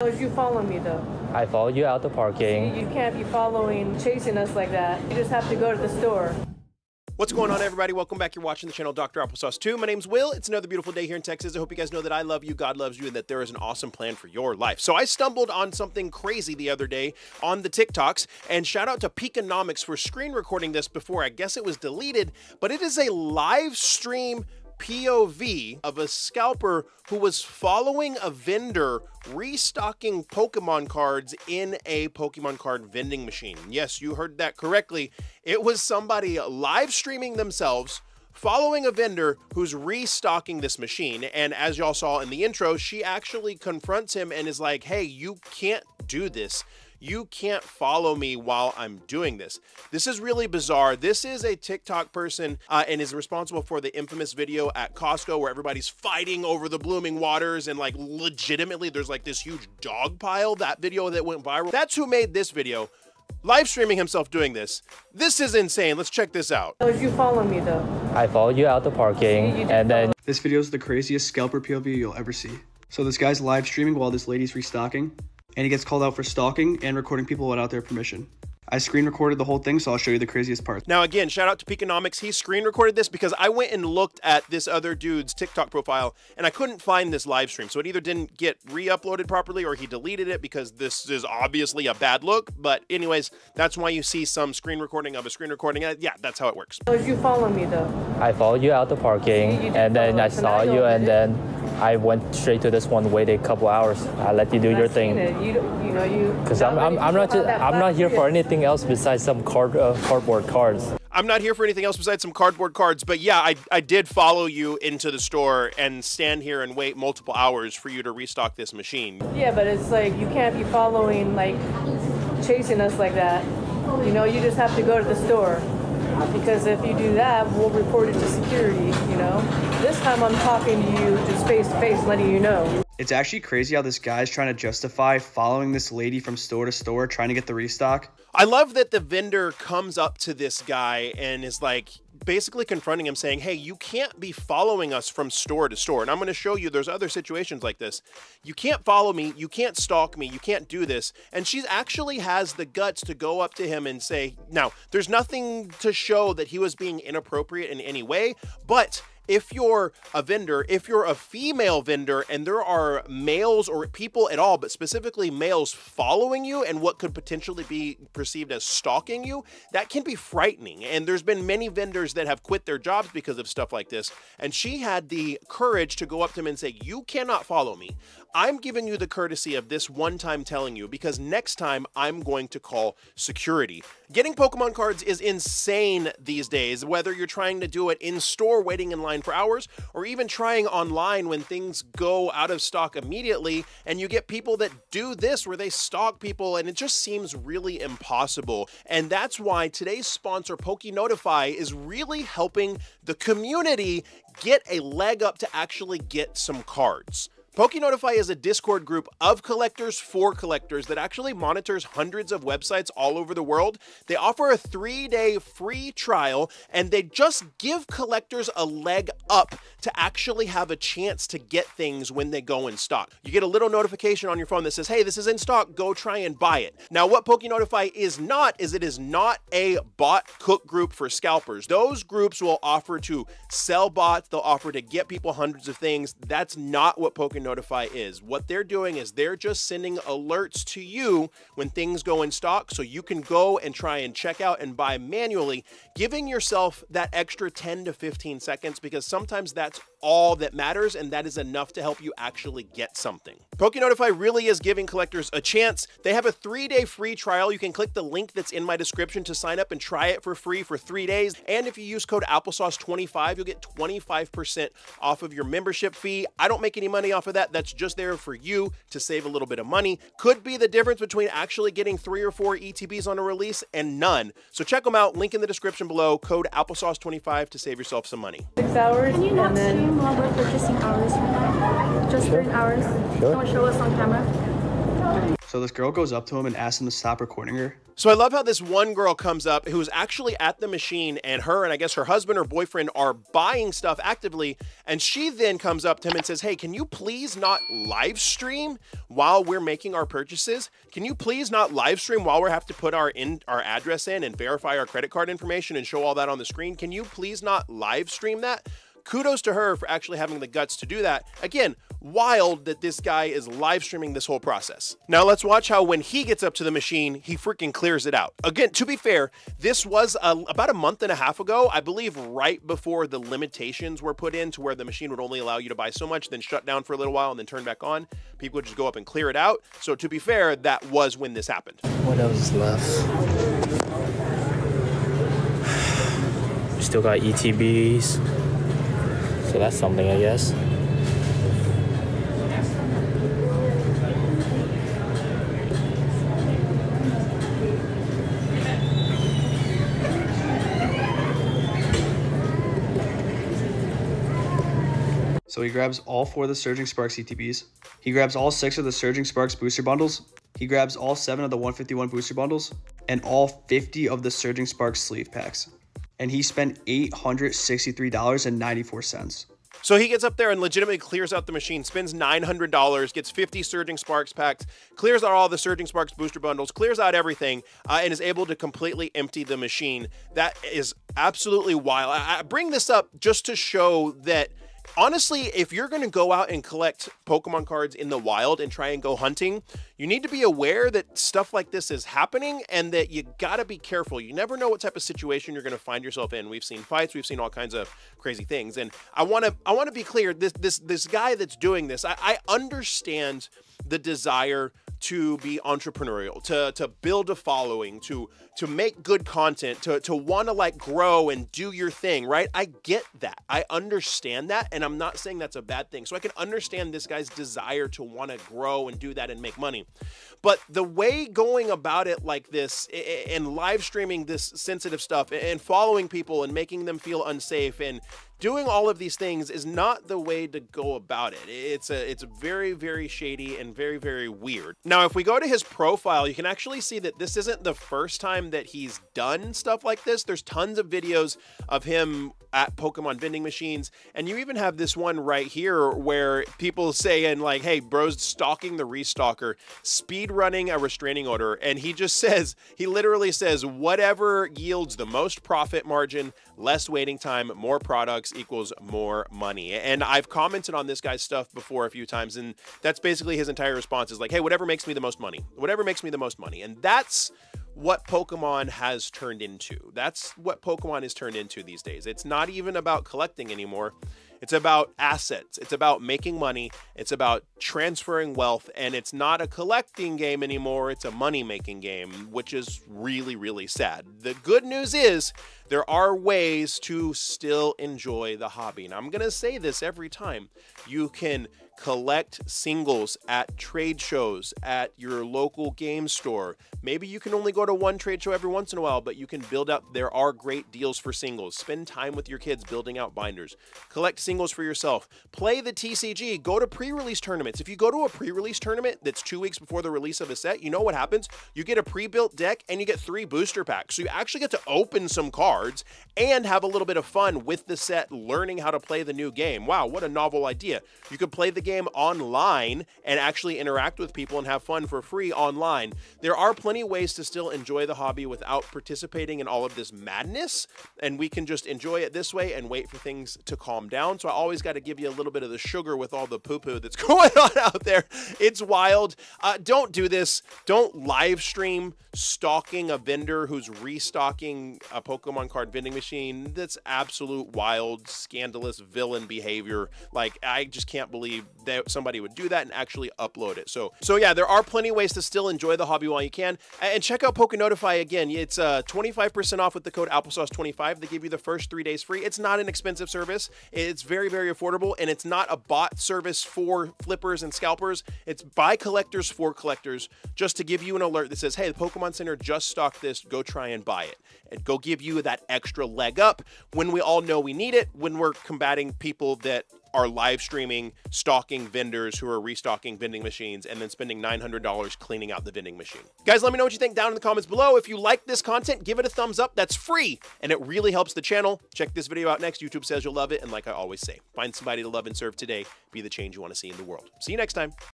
Did you follow me though? I followed you out the parking. You can't be chasing us like that. You just have to go to the store. What's going on, everybody? Welcome back. You're watching the channel Dr. Applesauce 2. My name's Will. It's another beautiful day here in Texas. I hope you guys know that I love you, God loves you, and that there is an awesome plan for your life. So I stumbled on something crazy the other day on the TikToks, and shout out to Peakonomics for screen recording this before I guess it was deleted, but it is a live stream POV of a scalper who was following a vendor restocking Pokemon cards in a Pokemon card vending machine. Yes, you heard that correctly. It was somebody live streaming themselves following a vendor who's restocking this machine. And as y'all saw in the intro, she actually confronts him and is like, hey, you can't do this. You can't follow me while I'm doing this. This is really bizarre. This is a TikTok person and is responsible for the infamous video at Costco where everybody's fighting over the blooming waters and like legitimately there's like this huge dog pile. That video that went viral. That's who made this video. Live streaming himself doing this. This is insane. Let's check this out. Did you follow me though? I followed you out the parking and then... This video is the craziest scalper POV you'll ever see. So this guy's live streaming while this lady's restocking, and he gets called out for stalking and recording people without their permission. I screen recorded the whole thing, so I'll show you the craziest parts. Now again, shout out to Peakonomics. He screen recorded this because I went and looked at this other dude's TikTok profile and I couldn't find this live stream. So it either didn't get re-uploaded properly or he deleted it because this is obviously a bad look. But anyways, that's why you see some screen recording of a screen recording. Yeah, that's how it works. Did you follow me though? I followed you out the parking and then I saw you and then I went straight to this one, waited a couple hours. I let you do your thing. Because I'm not here for anything else besides some cardboard cards. I'm not here for anything else besides some cardboard cards, but yeah, I did follow you into the store and stand here and wait multiple hours for you to restock this machine. Yeah, but it's like you can't be chasing us like that. You know, you just have to go to the store. Because if you do that, we'll report it to security, you know? This time I'm talking to you just face to face, letting you know. It's actually crazy how this guy's trying to justify following this lady from store to store, trying to get the restock. I love that the vendor comes up to this guy and is like basically confronting him saying, hey, you can't be following us from store to store. And I'm going to show you there's other situations like this. You can't follow me. You can't stalk me. You can't do this. And she actually has the guts to go up to him and say, now, there's nothing to show that he was being inappropriate in any way, but if you're a vendor, if you're a female vendor and there are males or people at all, but specifically males following you and what could potentially be perceived as stalking you, that can be frightening. And there's been many vendors that have quit their jobs because of stuff like this. And she had the courage to go up to him and say, you cannot follow me. I'm giving you the courtesy of this one time telling you because next time I'm going to call security. Getting Pokemon cards is insane these days, whether you're trying to do it in store waiting in line for hours or even trying online when things go out of stock immediately and you get people that do this where they stalk people and it just seems really impossible. And that's why today's sponsor PokeNotify is really helping the community get a leg up to actually get some cards. PokeNotify is a Discord group of collectors for collectors that actually monitors hundreds of websites all over the world. They offer a 3-day free trial and they just give collectors a leg up to actually have a chance to get things when they go in stock. You get a little notification on your phone that says, hey, this is in stock, go try and buy it. Now, what PokeNotify is not it is not a bot cook group for scalpers. Those groups will offer to sell bots, they'll offer to get people hundreds of things. That's not what PokeNotify is. What they're doing is they're just sending alerts to you when things go in stock so you can go and try and check out and buy manually, giving yourself that extra 10 to 15 seconds because sometimes that's all that matters and that is enough to help you actually get something. PokeNotify really is giving collectors a chance. They have a 3-day free trial. You can click the link that's in my description to sign up and try it for free for 3 days. And if you use code Applesauce25, you'll get 25% off of your membership fee. I don't make any money off of that. That's just there for you to save a little bit of money. Could be the difference between actually getting 3 or 4 ETBs on a release and none. So check them out. Link in the description below. Code Applesauce25 to save yourself some money. 6 hours. Can you not stream while we're purchasing hours? Just during hours? Sure. Can you show us on camera? So this girl goes up to him and asks him to stop recording her. So I love how this one girl comes up who's actually at the machine, and her and I guess her husband or boyfriend are buying stuff actively. And she then comes up to him and says, hey, can you please not live stream while we're making our purchases? Can you please not live stream while we have to put our address in and verify our credit card information and show all that on the screen? Can you please not live stream that? Kudos to her for actually having the guts to do that. Again, wild that this guy is live streaming this whole process. Now let's watch how when he gets up to the machine, he freaking clears it out. Again, to be fair, this was about a month and a half ago, I believe right before the limitations were put in to where the machine would only allow you to buy so much, then shut down for a little while and then turn back on. People would just go up and clear it out. So to be fair, that was when this happened. What else is left? We still got ETBs. So that's something, I guess. So he grabs all 4 of the Surging Sparks ETBs. He grabs all 6 of the Surging Sparks booster bundles. He grabs all 7 of the 151 booster bundles and all 50 of the Surging Sparks sleeve packs. And he spent $863.94. So he gets up there and legitimately clears out the machine, spends $900, gets 50 Surging Sparks packs, clears out all the Surging Sparks booster bundles, clears out everything, and is able to completely empty the machine. That is absolutely wild. I bring this up just to show that, honestly, if you're going to go out and collect Pokemon cards in the wild and try and go hunting, you need to be aware that stuff like this is happening and that you got to be careful. You never know what type of situation you're going to find yourself in. We've seen fights, we've seen all kinds of crazy things. And I want to be clear, this guy that's doing this, I understand the desire to be entrepreneurial, to build a following, to make good content, to want to like grow and do your thing, right? I get that. I understand that. And I'm not saying that's a bad thing. So I can understand this guy's desire to want to grow and do that and make money. But the way going about it like this and live streaming this sensitive stuff and following people and making them feel unsafe and doing all of these things is not the way to go about it. It's very, very shady and very, very weird. Now, if we go to his profile, you can actually see that this isn't the first time that he's done stuff like this. There's tons of videos of him at Pokemon vending machines. And you even have this one right here where people saying like, hey, bro's stalking the restocker, speed running a restraining order. And he just says, he literally says, whatever yields the most profit margin, less waiting time, more products equals more money. And I've commented on this guy's stuff before a few times, and that's basically his entire response is like, hey, whatever makes me the most money, whatever makes me the most money. And that's what Pokemon has turned into. That's what Pokemon is turned into these days. It's not even about collecting anymore. It's about assets. It's about making money. It's about transferring wealth. And it's not a collecting game anymore. It's a money-making game, which is really, really sad. The good news is there are ways to still enjoy the hobby. And I'm going to say this every time. You can collect singles at trade shows, at your local game store. Maybe you can only go to one trade show every once in a while, but you can build out, there are great deals for singles. Spend time with your kids building out binders. Collect singles for yourself. Play the TCG. Go to pre-release tournaments. If you go to a pre-release tournament that's 2 weeks before the release of a set, you know what happens? You get a pre-built deck and you get 3 booster packs. So you actually get to open some cards and have a little bit of fun with the set, learning how to play the new game. Wow, what a novel idea. You could play the game online and actually interact with people and have fun for free online. There are plenty of ways to still enjoy the hobby without participating in all of this madness, and we can just enjoy it this way and wait for things to calm down. So I always got to give you a little bit of the sugar with all the poo-poo that's going on out there. It's wild. Don't do this. Don't live stream stalking a vendor who's restocking a Pokemon card vending machine. That's absolute wild, scandalous villain behavior. Like, I just can't believe that somebody would do that and actually upload it. So yeah, there are plenty of ways to still enjoy the hobby while you can. And check out Pokénotify again. It's 25% off with the code Applesauce25. They give you the first 3 days free. It's not an expensive service. It's very, very affordable, and it's not a bot service for flippers and scalpers. It's by collectors for collectors, just to give you an alert that says, hey, the Pokemon Center just stocked this. Go try and buy it. And go give you that extra leg up when we all know we need it, when we're combating people that are live streaming, stalking vendors who are restocking vending machines and then spending $900 cleaning out the vending machine. Guys, let me know what you think down in the comments below. If you like this content, give it a thumbs up. That's free, and it really helps the channel. Check this video out next. YouTube says you'll love it, and like I always say, find somebody to love and serve today. Be the change you want to see in the world. See you next time.